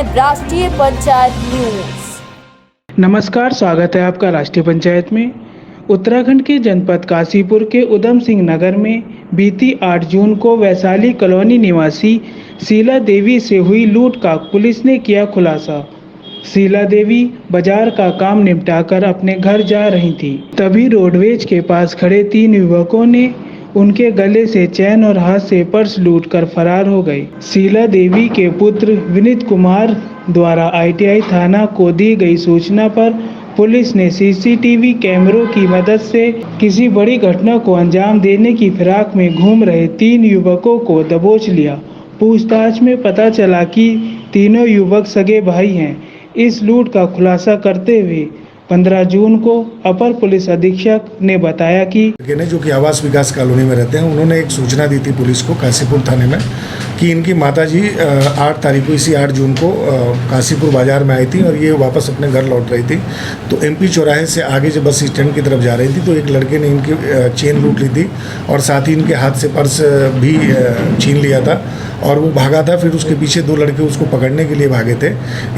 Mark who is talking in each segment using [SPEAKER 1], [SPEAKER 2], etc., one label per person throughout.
[SPEAKER 1] हैं राष्ट्रीय पंचायत न्यूज।
[SPEAKER 2] नमस्कार, स्वागत है आपका राष्ट्रीय पंचायत में। उत्तराखंड के जनपद काशीपुर के उधम सिंह नगर में बीती 8 जून को वैशाली कॉलोनी निवासी शीला देवी से हुई लूट का पुलिस ने किया खुलासा। शीला देवी बाजार का काम निपटाकर अपने घर जा रही थी, तभी रोडवेज के पास खड़े 3 युवकों ने उनके गले से चैन और हाथ से पर्स लूटकर फरार हो गए। शीला देवी के पुत्र विनीत कुमार द्वारा ITI थाना को दी गई सूचना पर पुलिस ने CCTV कैमरों की मदद से किसी बड़ी घटना को अंजाम देने की फिराक में घूम रहे 3 युवकों को दबोच लिया। पूछताछ में पता चला कि तीनों युवक सगे भाई हैं। इस लूट का खुलासा करते हुए 15 जून को अपर पुलिस अधीक्षक ने बताया कि
[SPEAKER 3] जो कि आवास विकास कॉलोनी में रहते हैं, उन्होंने एक सूचना दी थी पुलिस को काशीपुर थाने में कि इनकी माताजी 8 तारीख को इसी 8 जून को काशीपुर बाजार में आई थी और ये वापस अपने घर लौट रही थी। तो MP चौराहे से आगे जब बस स्टैंड की तरफ जा रही थी तो एक लड़के ने इनकी चेन लूट ली थी और साथ ही इनके हाथ से पर्स भी छीन लिया था और वो भागा था। फिर उसके पीछे 2 लड़के उसको पकड़ने के लिए भागे थे।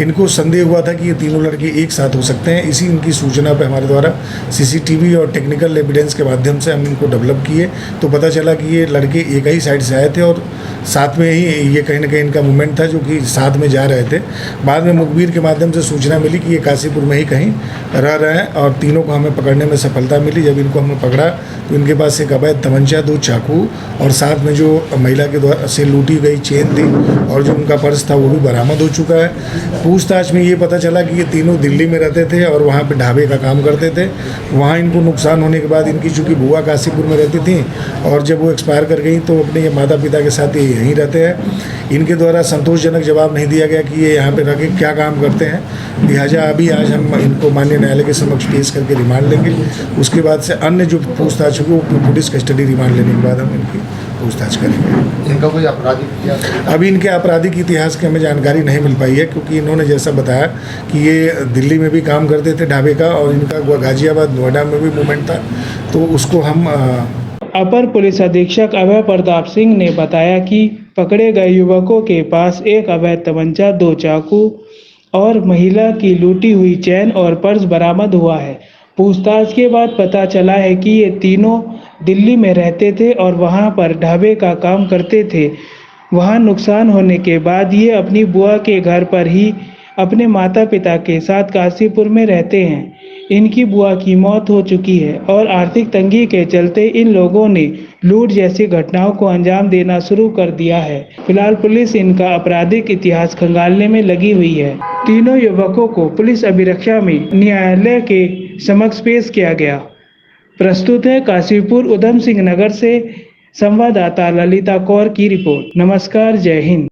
[SPEAKER 3] इनको संदेह हुआ था कि ये तीनों लड़के एक साथ हो सकते हैं। इसी इनकी सूचना पे हमारे द्वारा CCTV और टेक्निकल एविडेंस के माध्यम से हम इनको डेवलप किए तो पता चला कि ये लड़के एक ही साइड से आए थे और साथ में ही ये कहीं ना कहीं इनका मूवमेंट था, जो कि साथ में जा रहे थे। बाद में मुखबिर के माध्यम से सूचना मिली कि ये काशीपुर में ही कहीं रह रहे हैं और तीनों को हमें पकड़ने में सफलता मिली। जब इनको हमने पकड़ा तो इनके पास एक अवैध तमंचा, 2 चाकू और साथ में जो महिला के द्वारा से लूटी गई चेन थी और जो उनका पर्स था वो भी बरामद हो चुका है। पूछताछ में ये पता चला कि ये तीनों दिल्ली में रहते थे और वहाँ पे ढाबे का काम करते थे। वहाँ इनको नुकसान होने के बाद इनकी चूँकि बुआ काशीपुर में रहती थी और जब वो एक्सपायर कर गई तो अपने माता पिता के साथ ये यहीं रहते हैं। इनके द्वारा संतोषजनक जवाब नहीं दिया गया कि ये यहाँ पे रह के क्या काम करते हैं। लिहाजा अभी आज हम इनको माननीय न्यायालय के समक्ष पेश करके रिमांड लेंगे। उसके बाद से अन्य जो पूछताछ होगी वो पुलिस कस्टडी रिमांड लेने के बाद हम इनकी पूछताछ करेंगे।
[SPEAKER 4] इनका कोई आपराधिक इतिहास?
[SPEAKER 3] अभी इनके आपराधिक इतिहास की हमें जानकारी नहीं मिल पाई है, क्योंकि इन्होंने जैसा बताया कि ये दिल्ली में भी काम करते थे ढाबे का और इनका गाजियाबाद नोएडा में भी मूवमेंट था, तो उसको हम
[SPEAKER 2] अपर पुलिस अधीक्षक अभय प्रताप सिंह ने बताया कि पकड़े गए युवकों के पास एक अवैध तमंचा, 2 चाकू और महिला की लूटी हुई चैन और पर्स बरामद हुआ है। पूछताछ के बाद पता चला है कि ये तीनों दिल्ली में रहते थे और वहां पर ढाबे का काम करते थे। वहां नुकसान होने के बाद ये अपनी बुआ के घर पर ही अपने माता पिता के साथ काशीपुर में रहते हैं। इनकी बुआ की मौत हो चुकी है और आर्थिक तंगी के चलते इन लोगों ने लूट जैसी घटनाओं को अंजाम देना शुरू कर दिया है। फिलहाल पुलिस इनका आपराधिक इतिहास खंगालने में लगी हुई है। तीनों युवकों को पुलिस अभिरक्षा में न्यायालय के समक्ष पेश किया गया। प्रस्तुत है काशीपुर उधम सिंह नगर से संवाददाता ललिता कौर की रिपोर्ट। नमस्कार, जय हिंद।